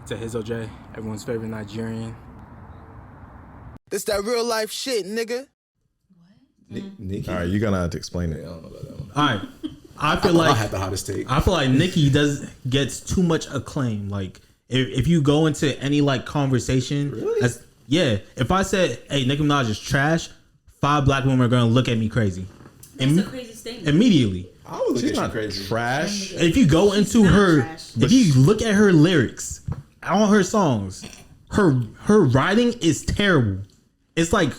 It's Ehizoje, everyone's favorite Nigerian. This that real life shit, nigga. Nicki? All right, you're gonna have to explain it. I don't know about that one. All right. I feel like I had the hottest take. I feel like Nicki gets too much acclaim. Like if you go into any like conversation, Really? If I said, "Hey, Nicki Minaj is trash," 5 black women are gonna look at me crazy. That's a crazy statement. Immediately. I would look She's at not you crazy. trash. If you go into not her, trash. if you look at her lyrics, all her songs, her writing is terrible. It's like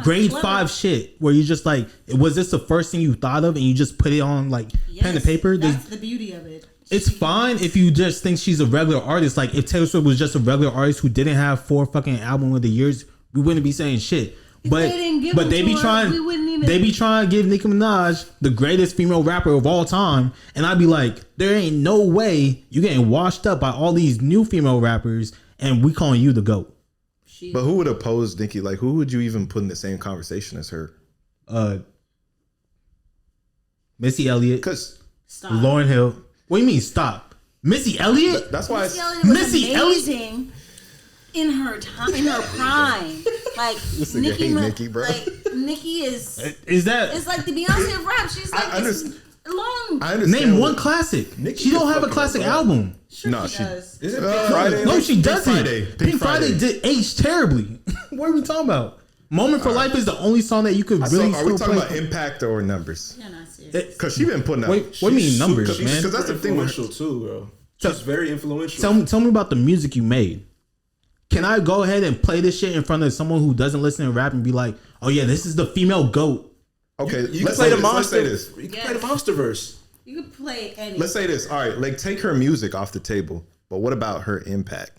grade clever. 5 shit where you just like, was this the first thing you thought of and you just put it on like pen and paper? That's the beauty of it. It's fine if you just think she's a regular artist. Like if Taylor Swift was just a regular artist who didn't have 4 fucking albums of the years, we wouldn't be saying shit. But they didn't give but them they to be her, trying we wouldn't even- they be trying to give Nicki Minaj the greatest female rapper of all time, and I'd be like, there ain't no way you getting washed up by all these new female rappers, and we calling you the GOAT. But who would oppose Nicki? Like, who would you even put in the same conversation as her? Missy Elliott, Because Lauryn Hill. What do you mean stop? Missy Elliott? that's why Missy Elliott was Missy Elliott- amazing in her time, in her prime. Like nigga Nicki, hate Nicki, bro. Like Nicki is That it's like the Beyonce of rap. She's like I this understand. long. I understand. name what- one classic. Nicki She don't can have a fucking classic rap. album. Sure No, she she does. Is it Pink Friday? No, she Pink doesn't. Friday. Pink Friday did age terribly. What are we talking about? Moment for Life is the only song that you could So really are we still talking play. about impact or numbers? You're not serious. Because she been putting out. Wait, what do you mean numbers, Cause man? that's the thing with her. Influential too, bro. She's very influential. Tell me about the music you made. Can I go ahead and play this shit in front of someone who doesn't listen to rap and be like, "Oh yeah, this is the female GOAT"? Okay, you can let's play say the this. Let's monster. say this. You can play the Monsterverse. You could play any. Let's say this. All right, like take her music off the table. But what about her impact?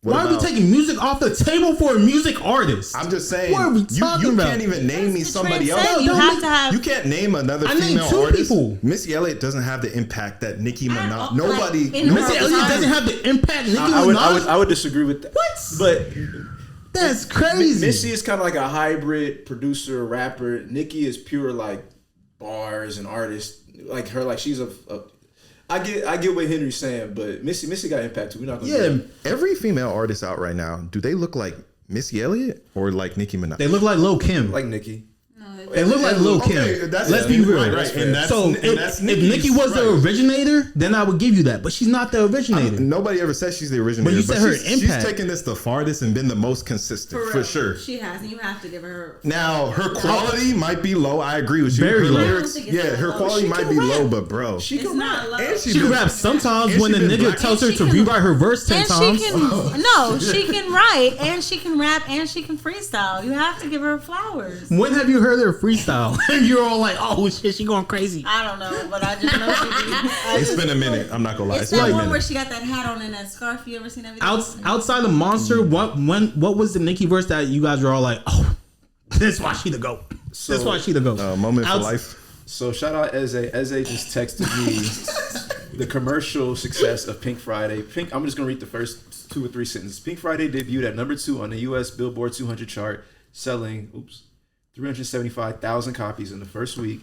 What Why are we about- taking music off the table for a music artist? I'm just saying. What are we you talking about? can't even name me That's the somebody else. transcend. You have to have. You can't name another I named female 2 artist. people. Missy Elliott doesn't have the impact that Nicki all, Minaj. like, Nobody. in her Missy Elliott doesn't have the impact Nicki Minaj. I would disagree with that. What? But That's crazy. Missy is kind of like a hybrid producer, rapper. Nicki is pure like bars and artist. Like her, like she's a I get what Henry's saying, but Missy got impact too. We're not gonna. Yeah, do Every female artist out right now, do they look like Missy Elliott or like Nicki Minaj? they look like Lil Kim. that. Like Nicki. They look like Lil Kim. Okay, that's- Let's be real. right, right. And that's- so and if, that's if Nicki's Nicki was the right. originator, then I would give you that. But she's not the originator. Nobody ever said she's the originator. But you said her she's impact. taken this the farthest and been the most consistent for real. sure. She has, and you have to give her. Now her quality might be low. I agree with you. Very her low. lyrics, I don't think it's yeah, that her low. quality She might can be rap. low, but bro, It's not low. and She can rap sometimes and when she the been nigga black. tells her And to she can- rewrite her verse 10 And times. she can no, she can write and she can rap and she can freestyle. You have to give her flowers. When have you heard her freestyle? You're all like, oh shit, she going crazy. I don't know, but I just know she. It's been a minute. I'm not gonna lie. It's It's been that a one where minute. she got that hat on and that scarf. You ever seen that video? Outside of Monster, what was the Nicki verse that you guys were all like, oh, this is why she the GOAT. This is why she the GOAT. Moment for life. So shout out Eze. Eze just texted me the commercial success of Pink Friday. I'm just gonna read the first 2 or 3 sentences. Pink Friday debuted at number 2 on the U.S. Billboard 200 chart, selling 375,000 copies in the first week.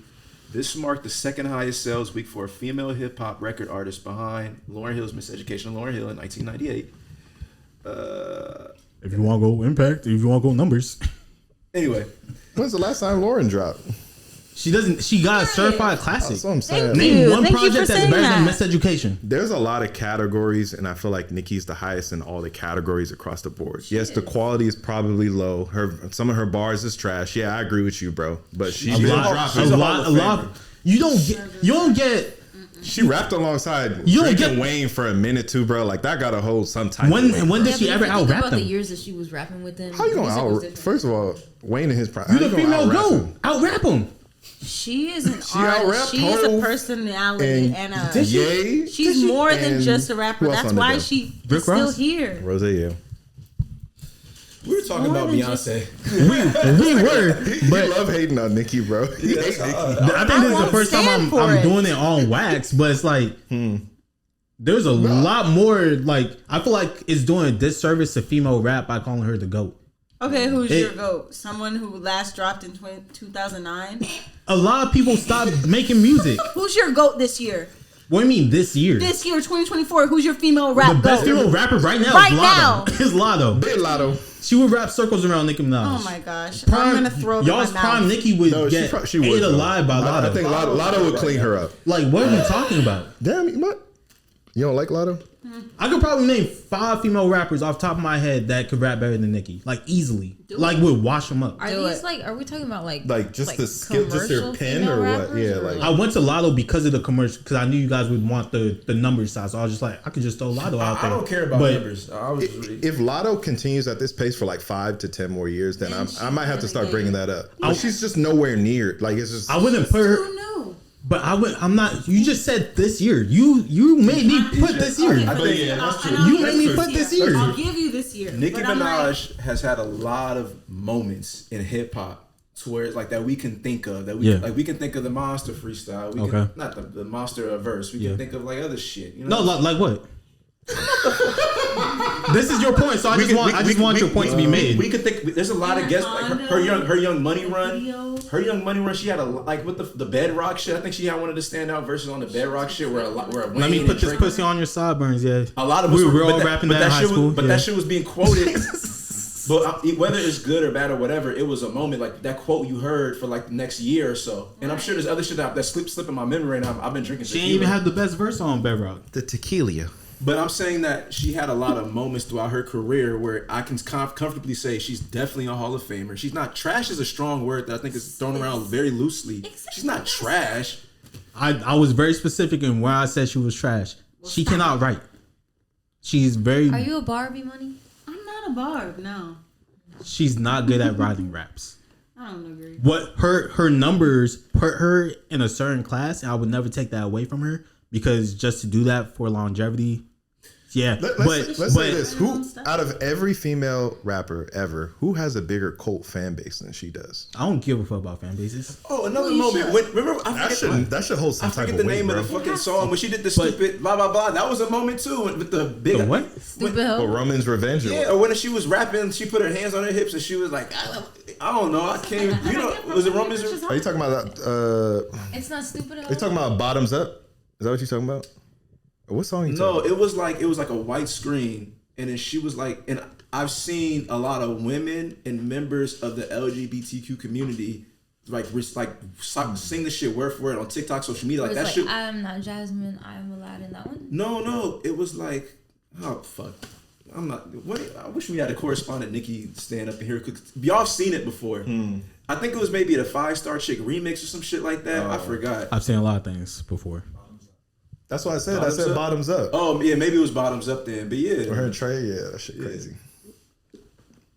This marked the second highest sales week for a female hip hop record artist behind Lauryn Hill's Miseducation of Lauryn Hill in 1998. If you want to go impact, if you want to go numbers. Anyway, When's the last time Loren dropped? She doesn't. She got a certified classic. That's what I'm saying. Name one Thank you for project that's saying better than that. Miseducation. There's a lot of categories, and I feel like Nicki's the highest in all the categories across the board. Yes, the quality is probably low. Some of her bars is trash. Yeah, I agree with you, bro. But she A lot. You don't get. She rapped alongside You don't Drake get- and Wayne for a minute too, bro. Like that got to hold some type. When of weight, did she but ever if you think out-rap about the them? years that she was rapping with them. how you gonna music was out? different. First of all, Wayne and his prime. You the female GOAT. Out-rap them. She is an She artist. out-rapped She is a Hov personality and a. Yay. She's more than And just a rapper. who else That's on the why bill? she Rick is still Ross? here. Rose, yeah. we were talking about than Beyonce. We were, You but love hating on Nicki, bro. You hate Nicki. I think this is the won't first time stand for I'm it. doing it on wax. But it's like there's a lot more. Like I feel like it's doing a disservice to female rap by calling her the GOAT. Okay, who's It- your GOAT? Someone who last dropped in 2009? A lot of people stopped making music. Who's your GOAT this year? What do you mean this year? This year, 2024. Who's your female rap The best goat? female rapper right now Right is Lotto. now. Is Lotto. Big Lotto. She would rap circles around Nicki Minaj. Oh my gosh. Prime, I'm gonna throw it in my y'all's prime mouth. Nicki would No, get she would, ate though. alive by Lotto. I think Lotto would clean her up. Like, what are we talking about? Damn, what? You don't like Lotto? I could probably name 5 female rappers off the top of my head that could rap better than Nicki. Like, easily. Like, would wash them up. Are these like? Are we talking about like Just the skill, just their commercial pen female or what? rappers, Yeah, or like I went to Lotto because of the commercial, because I knew you guys would want the number size. So I was just like, I could just throw Lotto out there. I don't care about But numbers. I was if Lotto continues at this pace for like 5 to 10 more years, then I might have to start bringing that up. But she's just nowhere near. Like it's just. I wouldn't put her. Oh no. But I'm not. You just said this year. You made me put this year. I think, yeah, that's true. You made me put this year. I'll give you this year. Nicki But I'm like, Minaj has had a lot of moments in hip hop to where it's like that we can think of that we like we can think of the Monster freestyle. We can, not the Monster verse. We can think of like other shit. You know? No, like what? This is your point, so I just want your point to be made. We could think. There's a lot of guests like her young money run. Her young money run. She had a like with the Bedrock shit. I think she had one of the standout verses on the Bedrock shit where Let me put this pussy on your sideburns. Yeah, a lot of we us were all rapping that in high school. But that shit was being quoted. But whether it's good or bad or whatever, it was a moment like that quote you heard for like the next year or so. And I'm sure there's other shit that slip in my memory, and I've been drinking. She ain't even had the best verse on Bedrock. the tequila. But I'm saying that she had a lot of moments throughout her career where I can comfortably say she's definitely a Hall of Famer. She's not trash is a strong word that I think is thrown around very loosely. She's not trash. I was very specific in where I said she was trash. She cannot write. She's very. Are you a Barbie, Money? I'm not a barb. No, She's not good at writing raps. I don't agree. What her numbers put her in a certain class, and I would never take that away from her because just to do that for longevity. Yeah, Let's say this: who out of every female rapper ever, who has a bigger cult fan base than she does? I don't give a fuck about fan bases. Oh, another moment. Remember, That should hold some I type forget of the weight, name bro. of the fucking song when she did the stupid blah blah blah. That was a moment too with the big The what? Stupid Or hoe. Roman's Revenge. Or Yeah, or when she was rapping, she put her hands on her hips and she was like, I don't know, I can't. You know, was it Roman's? Are you talking about that? It's not stupid hoe. Are you talking about Bottoms Up? Is that what you're talking about? Or what song? You No, talking it was like a white screen, and then she was like, and I've seen a lot of women and members of the LGBTQ community sing the shit word for word on TikTok, social media, like It that was shit. I'm not Jasmine, I'm Aladdin. That one. No, it was like, oh fuck, I'm not. What? I wish we had a correspondent Nicki stand up in here. Y'all seen it before? I think it was maybe the 5-Star Chick remix or some shit like that. I forgot. I've seen a lot of things before. That's what I said. Bottoms I said Up? Bottoms Up. Oh yeah, maybe it was Bottoms Up then. But yeah, For her and Trey, yeah, that shit crazy.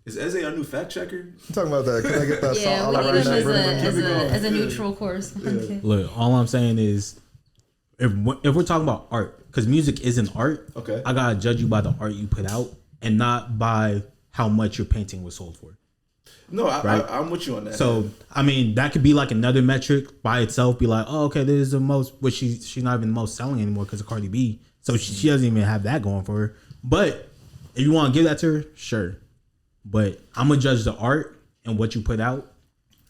Is Eze our new fact checker? You talking about that? Can I get that song? Yeah, All we I need write him down, as a neutral correspondent. Look, all I'm saying is, if we're talking about art, because music isn't art, Okay. I gotta judge you by the art you put out and not by how much your painting was sold for. No, Right. I'm with you on that. So I mean, that could be like another metric by itself. Be like, oh, okay, this is the most, which she's not even the most selling anymore because of Cardi B. So she doesn't even have that going for her. But if you want to give that to her, sure. But I'm gonna judge the art and what you put out.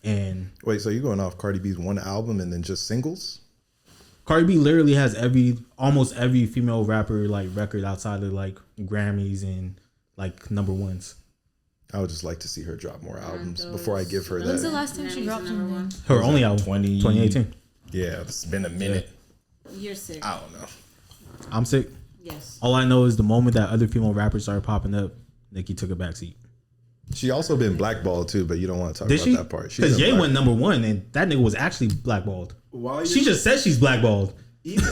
And Wait, so you going off Cardi B's one album and then just singles? Cardi B literally has almost every female rapper like record outside of like Grammys and like number ones. I would just like to see her drop more albums before I give her When's the that. last time she dropped one? Her only album, 2018. Yeah, it's been a minute. You're sick. I don't know. I'm sick. Yes. All I know is the moment that other female rappers started popping up, Nicki took a backseat. She also been blackballed too, but you don't want to talk Did about she? that part. Because Ye went number one, and that nigga was actually blackballed. Why She just said she's blackballed.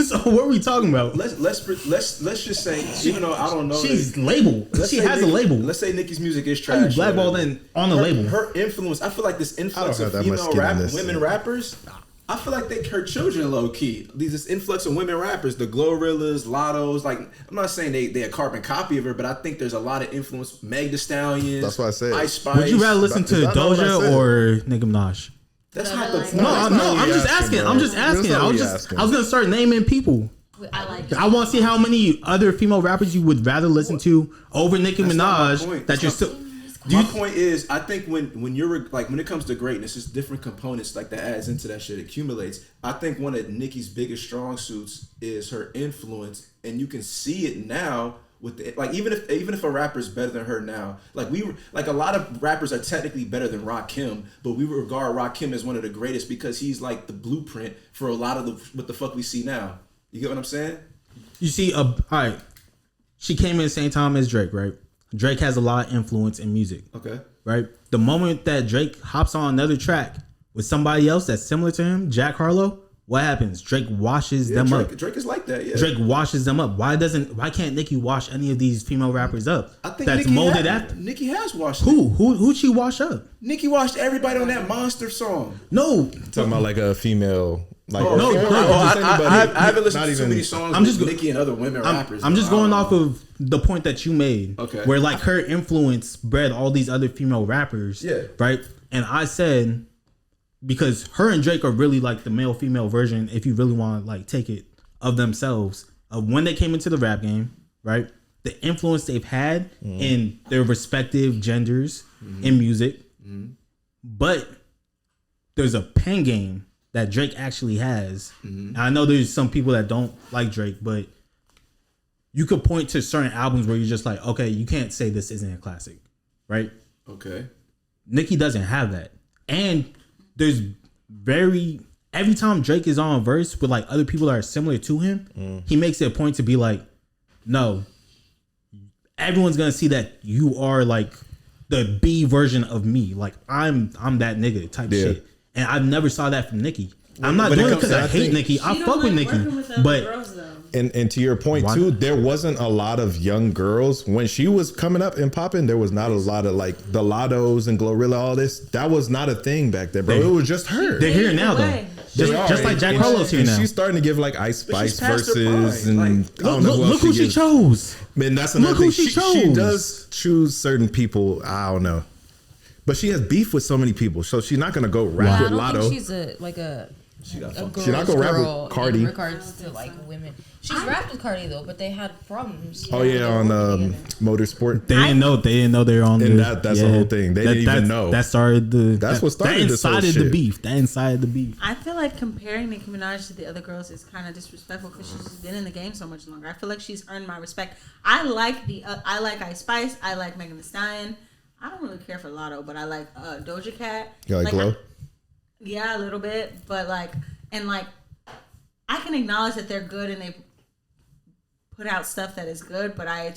So what are we talking about? let's just say, even though I don't know, She's labeled. let's She say has a Nicki- label. Let's say Nicki's music is How you trash. blackballed whatever. in on the label? Her influence, I feel like this influx I of don't have that much female skin in this women thing. rappers, I feel like they her children low key. This influx of women rappers, the Glorrillas, Lottos. Like, I'm not saying they a carbon copy of her, but I think there's a lot of influence. Meg Thee Stallion. That's what I said. Ice Spice. Would you rather listen to Is that not what I Doja said? or Nicki Minaj? That's not the point. No, not no, what I'm we just asking, asking. bro. I'm just That's asking. not I what was we just asking. I was gonna start naming people. I like I want to see how many other female rappers you would rather listen to over Nicki That's not my Minaj point. that you're That's still. My point is, I think when you're like, when it comes to greatness, it's different components like that adds into that shit, accumulates. I think one of Nicki's biggest strong suits is her influence, and you can see it now with the, like, even if a rapper's better than her now, like a lot of rappers are technically better than Rakim, but we regard Rakim as one of the greatest because he's like the blueprint for a lot of what the fuck we see now. You get what I'm saying? You see, all right, she came in the same time as Drake, right? Drake has a lot of influence in music. Okay. Right? The moment that Drake hops on another track with somebody else that's similar to him, Jack Harlow, what happens? Drake washes them up. Drake is like that, yeah. Drake washes them up. Why can't Nicki wash any of these female rappers up? I think that's Nicki molded after. Nicki has washed Who'd she wash up? Nicki washed everybody on that Monster song. No. Talking about like a female. Like I haven't listened to too many songs with Nicki and other women rappers. I'm just going off of the point that you made. Okay. Where like her influence bred all these other female rappers. Yeah. Right? And I said, because her and Drake are really like the male female version, if you really want to like take it, of themselves, of when they came into the rap game, right? The influence they've had in their respective genders in music. But there's a pen game that Drake actually has. I know there's some people that don't like Drake, but you could point to certain albums where you're just like, okay, you can't say this isn't a classic, right? Okay. Nicki doesn't have that. And there's every time Drake is on a verse with like other people that are similar to him, he makes it a point to be like, no, everyone's gonna see that you are like the B version of me. Like I'm that nigga type shit. And I never saw that from Nicki. I'm not doing it because I hate Nicki. I fuck with Nicki. But and to your point too, there wasn't a lot of young girls when she was coming up and popping. There was not a lot of like the Lottos and Glorilla, all this. That was not a thing back then, bro. It was just her. They're here now though. Just like Jack Harlow's here now. She's starting to give like Ice Spice verses and look who she chose. Man, that's another thing. She does choose certain people. I don't know. But she has beef with so many people, so she's not gonna go rap with Lotto. I don't think she's a girl's not gonna rap girl with Cardi in regards to like women. She's rapped with Cardi though, but they had problems. Oh yeah, on Motorsport. They didn't know they were on. And that's the whole thing. They didn't even know. That started the. That's what started this whole shit. That incited the beef. I feel like comparing Nicki Minaj to the other girls is kind of disrespectful because she's just been in the game so much longer. I feel like she's earned my respect. I like Ice Spice. I like Megan Thee Stallion. I don't really care for Lotto, but I like Doja Cat. You like Glow? Yeah, a little bit, but like I can acknowledge that they're good and they put out stuff that is good, but I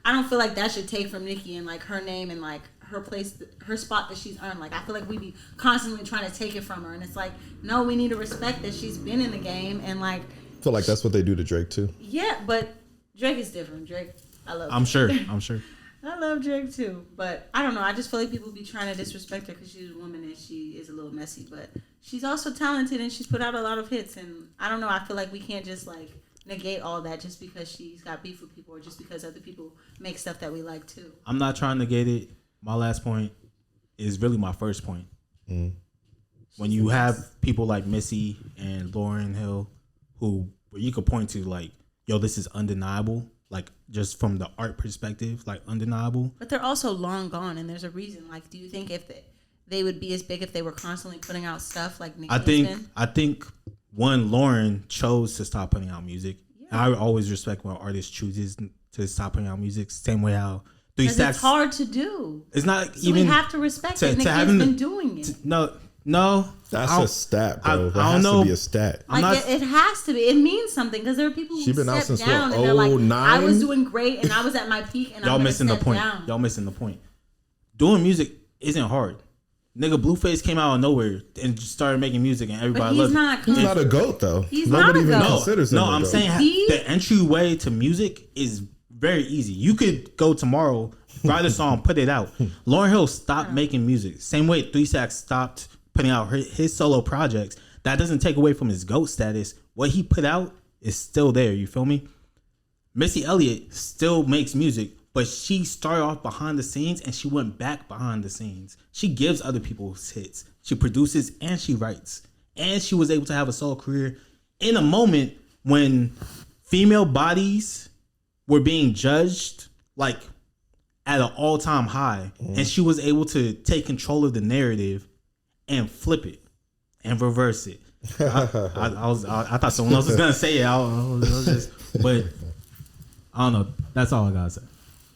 don't feel like that should take from Nicki and like her name and like her place, her spot that she's earned. Like I feel like we be constantly trying to take it from her, and it's like, no, we need to respect that she's been in the game and like. I feel like that's what they do to Drake too. Yeah, but Drake is different. Drake, I love. I'm sure. I love Drake too, but I don't know. I just feel like people be trying to disrespect her because she's a woman and she is a little messy, but she's also talented and she's put out a lot of hits. And I don't know. I feel like we can't just like negate all that just because she's got beef with people or just because other people make stuff that we like too. I'm not trying to negate it. My last point is really my first point. When you have people like Missy and Loren Hill, where you could point to like, yo, this is undeniable. Like just from the art perspective, like undeniable. But they're also long gone, and there's a reason. Like, do you think if they would be as big if they were constantly putting out stuff like Nicki I think one, Loren chose to stop putting out music. Yeah. I always respect when an artist chooses to stop putting out music. Same way how 3 Stacks. It's hard to do. It's not so even. We have to respect it. Nicki's been doing it. No, that's a stat, bro. That I has don't know. To be a stat. It has to be. It means something because there are people who been out step since down and they're like, 09? I was doing great and I was at my peak and y'all I'm missing the point. Down. Y'all missing the point. Doing music isn't hard. Nigga, Blueface came out of nowhere and just started making music and everybody loved it. He's not a GOAT though. He's Nobody not a even GOAT. considers him. No, I'm saying the entryway to music is very easy. You could go tomorrow, write a song, put it out. Lauryn Hill stopped making music. Same way 3 Stacks stopped putting out his solo projects. That doesn't take away from his GOAT status. What he put out is still there. You feel me? Missy Elliott still makes music, but she started off behind the scenes and she went back behind the scenes. She gives other people's hits. She produces and she writes. And she was able to have a solo career in a moment when female bodies were being judged like at an all-time high, and she was able to take control of the narrative and flip it and reverse it. I thought someone else was gonna say it. But I don't know. That's all I gotta say.